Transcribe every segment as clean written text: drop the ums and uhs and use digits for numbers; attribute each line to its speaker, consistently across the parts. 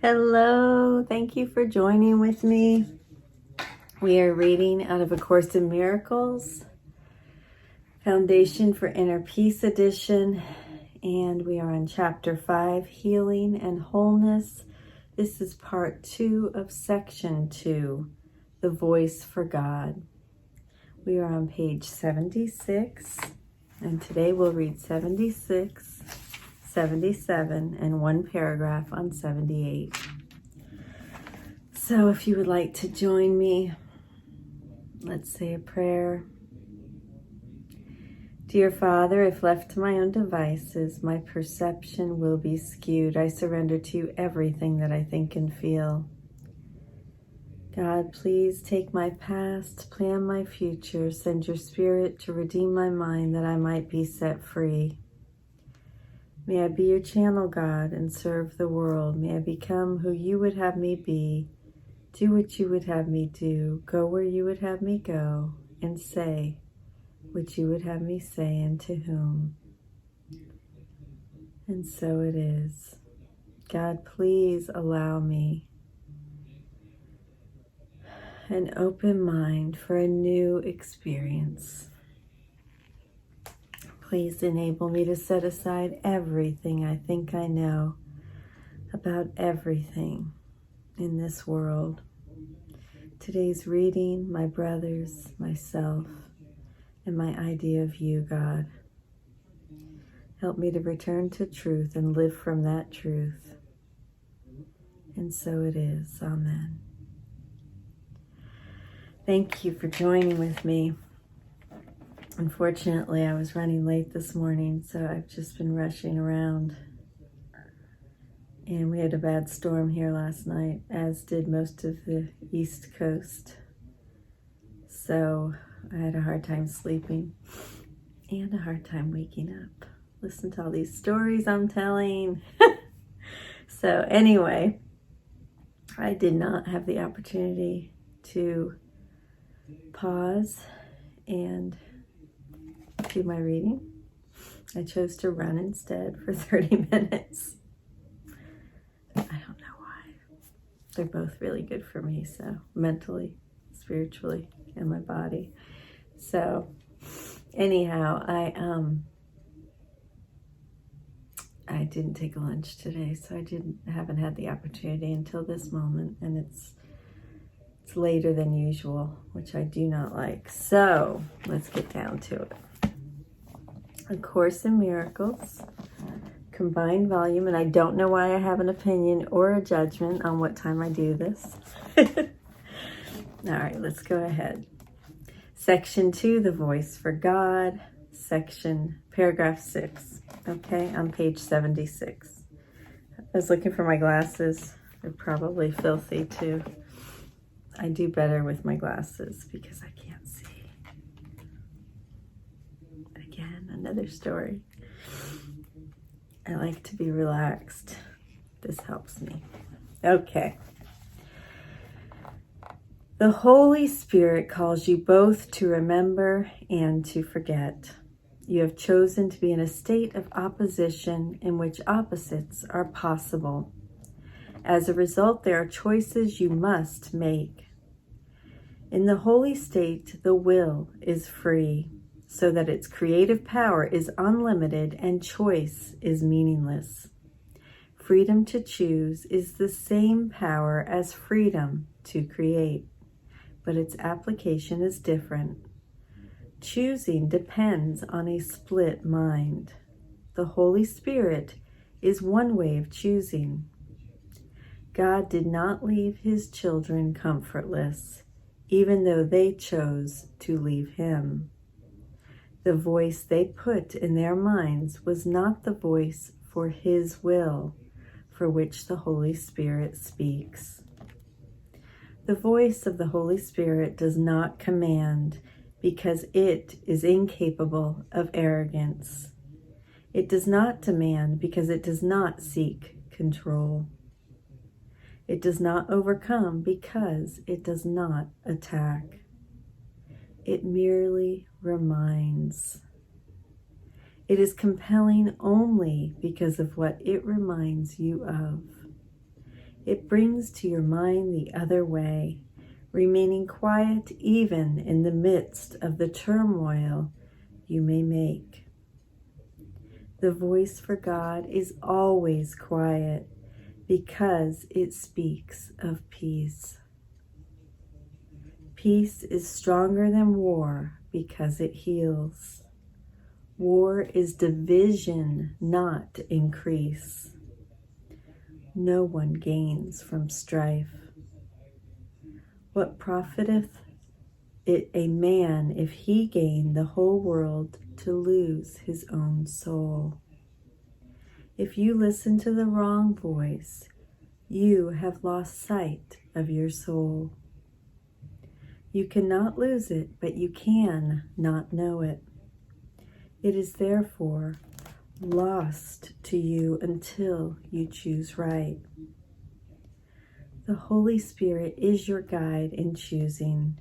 Speaker 1: Hello, thank you for joining with me. We are reading out of A Course in Miracles, Foundation for Inner Peace edition, and we are on Chapter 5, Healing and Wholeness. This is Part 2 of Section 2, The Voice for God. We are on page 76, and today we'll read 76, 77, and one paragraph on 78. So if you would like to join me, let's say a prayer. Dear Father, if left to my own devices, my perception will be skewed. I surrender to you everything that I think and feel. God, please take my past, plan my future, send your spirit to redeem my mind that I might be set free. May I be your channel, God, and serve the world. May I become who you would have me be, do what you would have me do, go where you would have me go, and say what you would have me say and to whom. And so it is. God, please allow me an open mind for a new experience. Please enable me to set aside everything I think I know about everything in this world. Today's reading, my brothers, myself, and my idea of you, God. Help me to return to truth and live from that truth. And so it is. Amen. Thank you for joining with me. Unfortunately, I was running late this morning, so I've just been rushing around. And we had a bad storm here last night, as did most of the East Coast. So I had a hard time sleeping and a hard time waking up. Listen to all these stories I'm telling. So anyway, I did not have the opportunity to pause and do my reading. I chose to run instead for 30 minutes. I don't know why. They're both really good for me, so mentally, spiritually, and my body. So anyhow, I didn't take a lunch today, so I haven't had the opportunity until this moment, and it's later than usual, which I do not like. So let's get down to it. A Course in Miracles, combined volume, and I don't know why I have an opinion or a judgment on what time I do this. All right, let's go ahead. Section 2, The Voice for God, paragraph 6, okay, on page 76. I was looking for my glasses. They're probably filthy too. I do better with my glasses because I can't see. Again, another story. I like to be relaxed. This helps me. Okay. The Holy Spirit calls you both to remember and to forget. You have chosen to be in a state of opposition in which opposites are possible. As a result, there are choices you must make. In the holy state, the will is free, so that its creative power is unlimited and choice is meaningless. Freedom to choose is the same power as freedom to create, but its application is different. Choosing depends on a split mind. The Holy Spirit is one way of choosing. God did not leave his children comfortless, even though they chose to leave him. The voice they put in their minds was not the voice for his will, for which the Holy Spirit speaks. The voice of the Holy Spirit does not command because it is incapable of arrogance. It does not demand because it does not seek control. It does not overcome because it does not attack. It merely reminds. It is compelling only because of what it reminds you of. It brings to your mind the other way, remaining quiet even in the midst of the turmoil you may make. The voice for God is always quiet because it speaks of peace. Peace is stronger than war because it heals. War is division, not increase. No one gains from strife. What profiteth it a man if he gain the whole world to lose his own soul? If you listen to the wrong voice, you have lost sight of your soul. You cannot lose it, but you can not know it. It is therefore lost to you until you choose right. The Holy Spirit is your guide in choosing.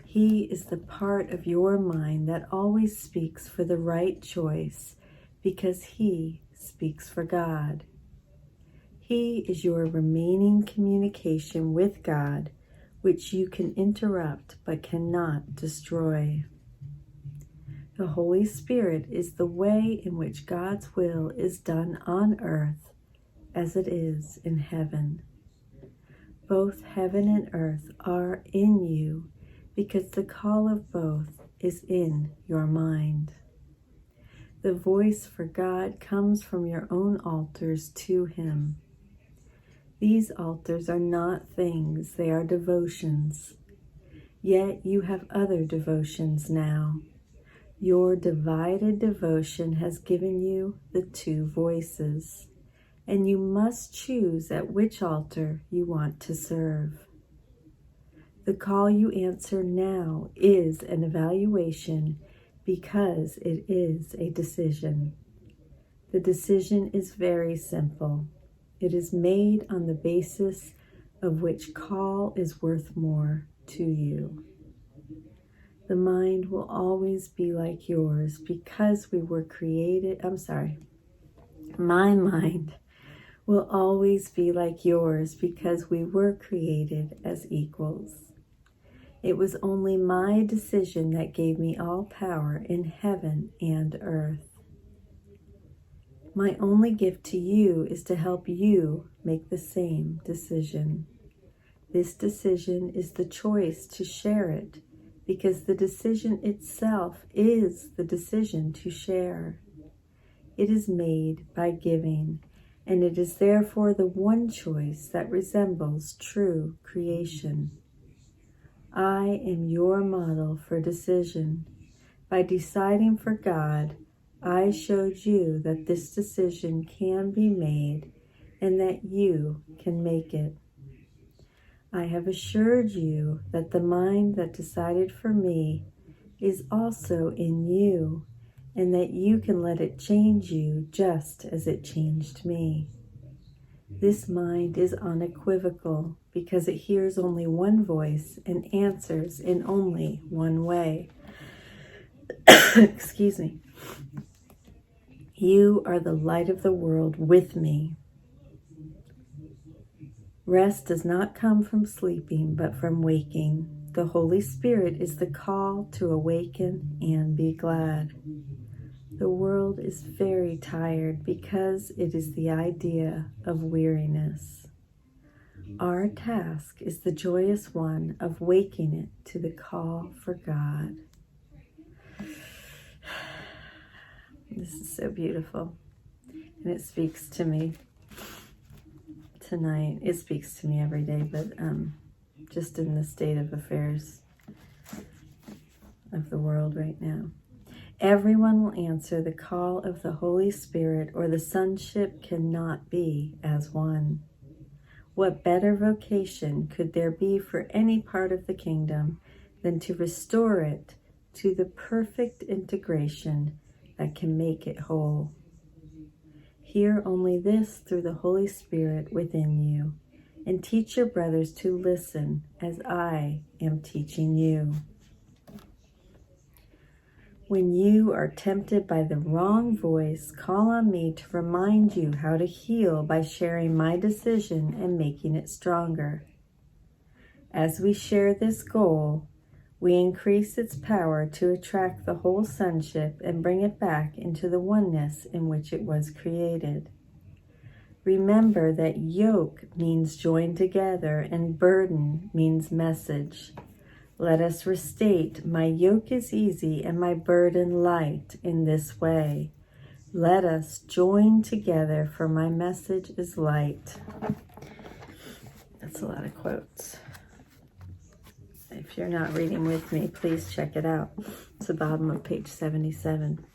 Speaker 1: He is the part of your mind that always speaks for the right choice because He speaks for God. He is your remaining communication with God, which you can interrupt but cannot destroy. The Holy Spirit is the way in which God's will is done on earth as it is in heaven. Both heaven and earth are in you because the call of both is in your mind. The voice for God comes from your own altars to Him. These altars are not things, they are devotions. Yet you have other devotions now. Your divided devotion has given you the two voices, and you must choose at which altar you want to serve. The call you answer now is an evaluation because it is a decision. The decision is very simple. It is made on the basis of which call is worth more to you. The mind will always be like yours because we were created. My mind will always be like yours because we were created as equals. It was only my decision that gave me all power in heaven and earth. My only gift to you is to help you make the same decision. This decision is the choice to share it, because the decision itself is the decision to share. It is made by giving, and it is therefore the one choice that resembles true creation. I am your model for decision. By deciding for God, I showed you that this decision can be made and that you can make it. I have assured you that the mind that decided for me is also in you, and that you can let it change you just as it changed me. This mind is unequivocal because it hears only one voice and answers in only one way. Excuse me. You are the light of the world with me. Rest does not come from sleeping, but from waking. The Holy Spirit is the call to awaken and be glad. The world is very tired because it is the idea of weariness. Our task is the joyous one of waking it to the call for God. This is so beautiful, and it speaks to me tonight. It speaks to me every day, but just in the state of affairs of the world right now. Everyone will answer the call of the Holy Spirit, or the sonship cannot be as one. What better vocation could there be for any part of the kingdom than to restore it to the perfect integration that can make it whole? Hear only this through the Holy Spirit within you, and teach your brothers to listen as I am teaching you. When you are tempted by the wrong voice, call on me to remind you how to heal by sharing my decision and making it stronger. As we share this goal, we increase its power to attract the whole sonship and bring it back into the oneness in which it was created. Remember that yoke means joined together and burden means message. Let us restate, my yoke is easy and my burden light in this way. Let us join together, for my message is light. That's a lot of quotes. If you're not reading with me, please check it out. It's the bottom of page 77.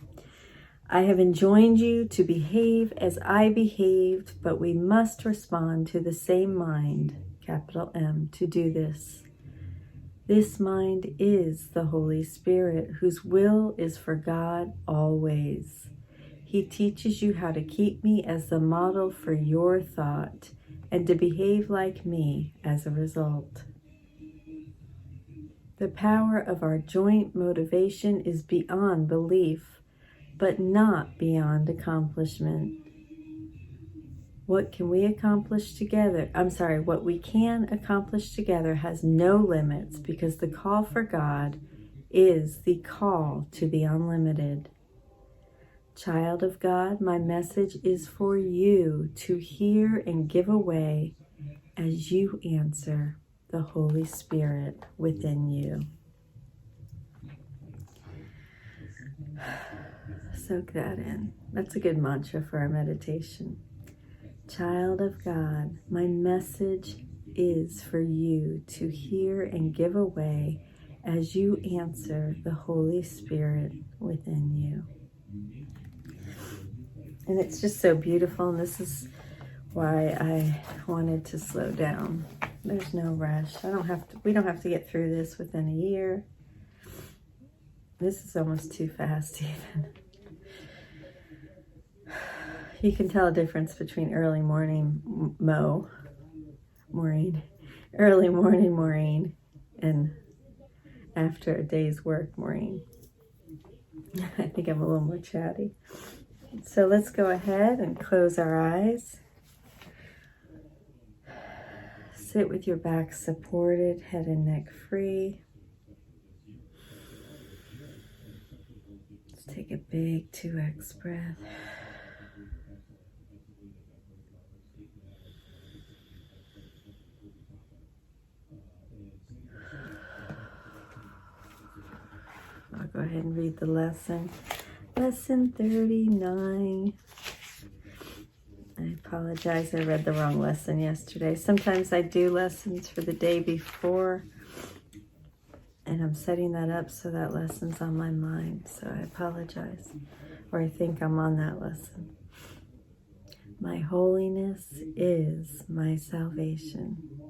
Speaker 1: I have enjoined you to behave as I behaved, but we must respond to the same mind, capital M, to do this. This mind is the Holy Spirit, whose will is for God always. He teaches you how to keep me as the model for your thought and to behave like me as a result. The power of our joint motivation is beyond belief, but not beyond accomplishment. What we can accomplish together has no limits, because the call for God is the call to the unlimited. Child of God, my message is for you to hear and give away as you answer the Holy Spirit within you. Soak that in. That's a good mantra for our meditation. Child of God, my message is for you to hear and give away as you answer the Holy Spirit within you. And it's just so beautiful, and this is why I wanted to slow down. There's no rush. We don't have to get through this within a year. This is almost too fast even. You can tell a difference between early morning Maureen, and after a day's work, Maureen. I think I'm a little more chatty. So let's go ahead and close our eyes. Sit with your back supported, head and neck free. Let's take a big 2x breath. I'll go ahead and read the lesson. Lesson 39. I apologize, I read the wrong lesson yesterday. Sometimes I do lessons for the day before, and I'm setting that up so that lesson's on my mind. So I apologize, or I think I'm on that lesson. My holiness is my salvation.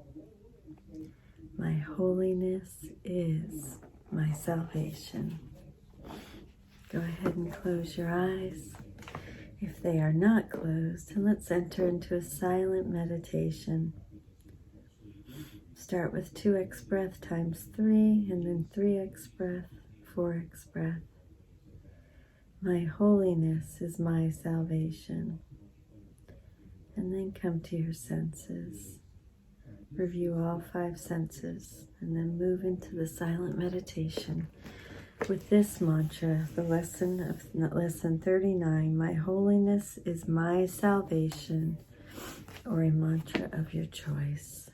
Speaker 1: My holiness is my salvation. Go ahead and close your eyes if they are not closed, and let's enter into a silent meditation. Start with 2x breath times 3, and then 3x breath, 4x breath. My holiness is my salvation. And then come to your senses. Review all 5 senses, and then move into the silent meditation with this mantra, the lesson 39, my holiness is my salvation, or a mantra of your choice.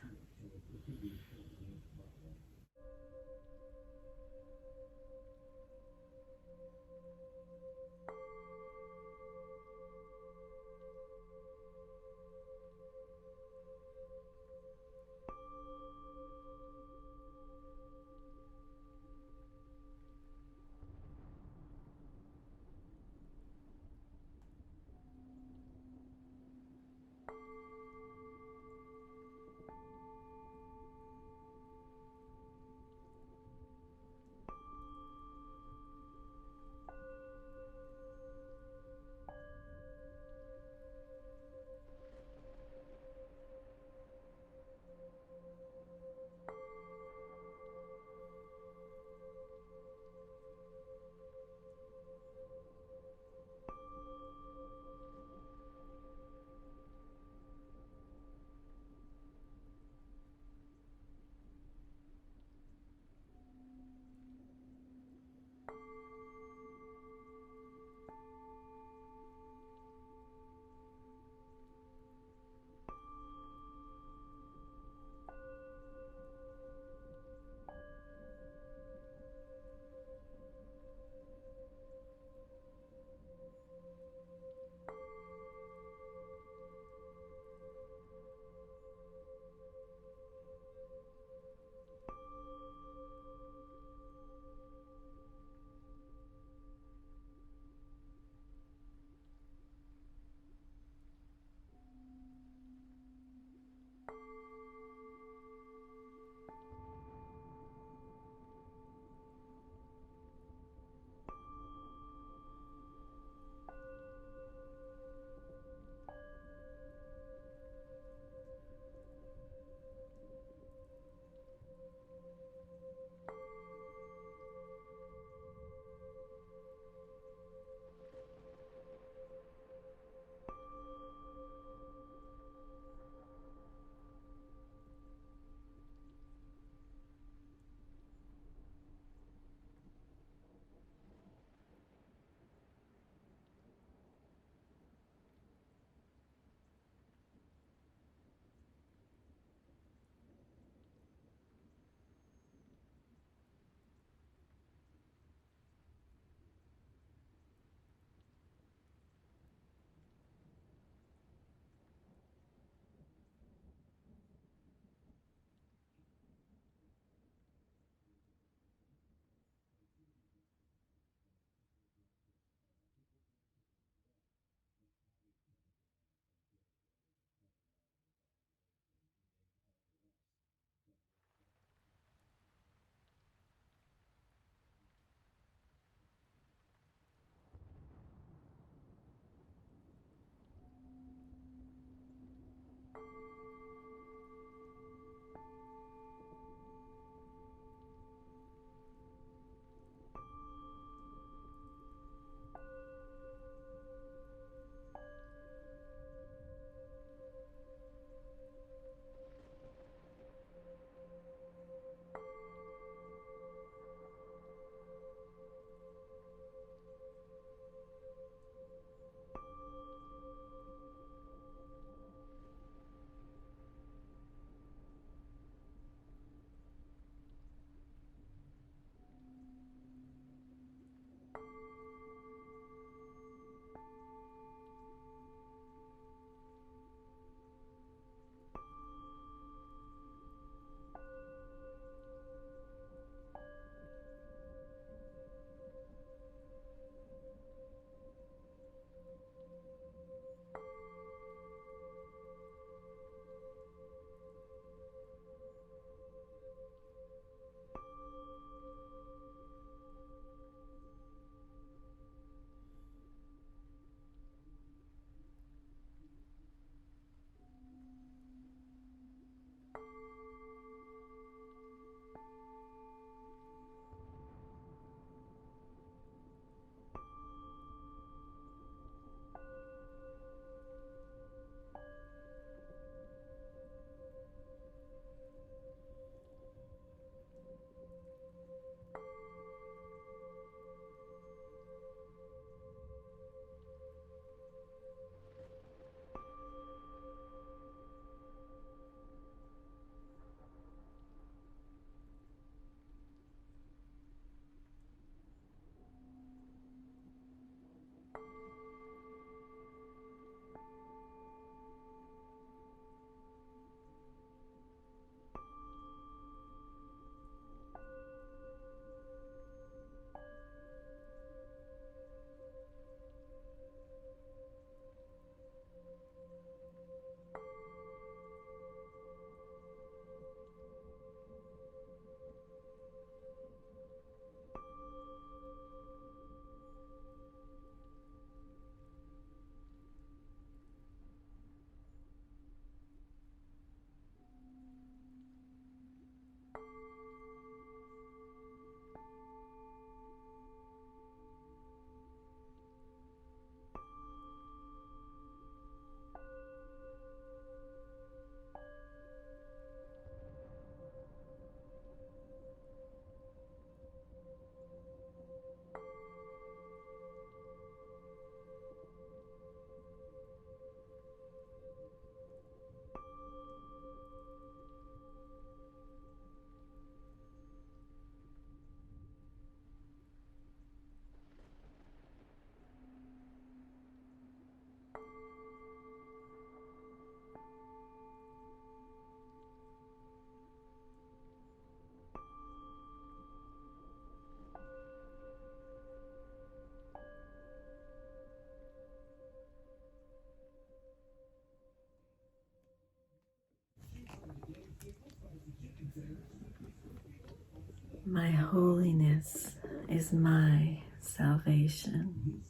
Speaker 1: My holiness is my salvation.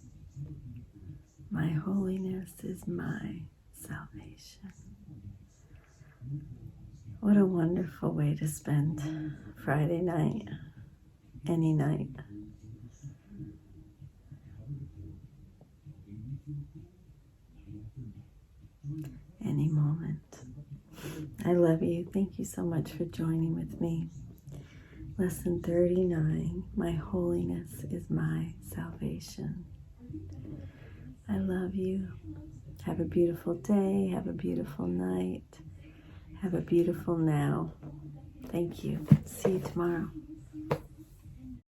Speaker 1: My holiness is my salvation. What a wonderful way to spend Friday night, any night. Any moment. I love you. Thank you so much for joining with me. Lesson 39, my holiness is my salvation. I love you. Have a beautiful day. Have a beautiful night. Have a beautiful now. Thank you. See you tomorrow.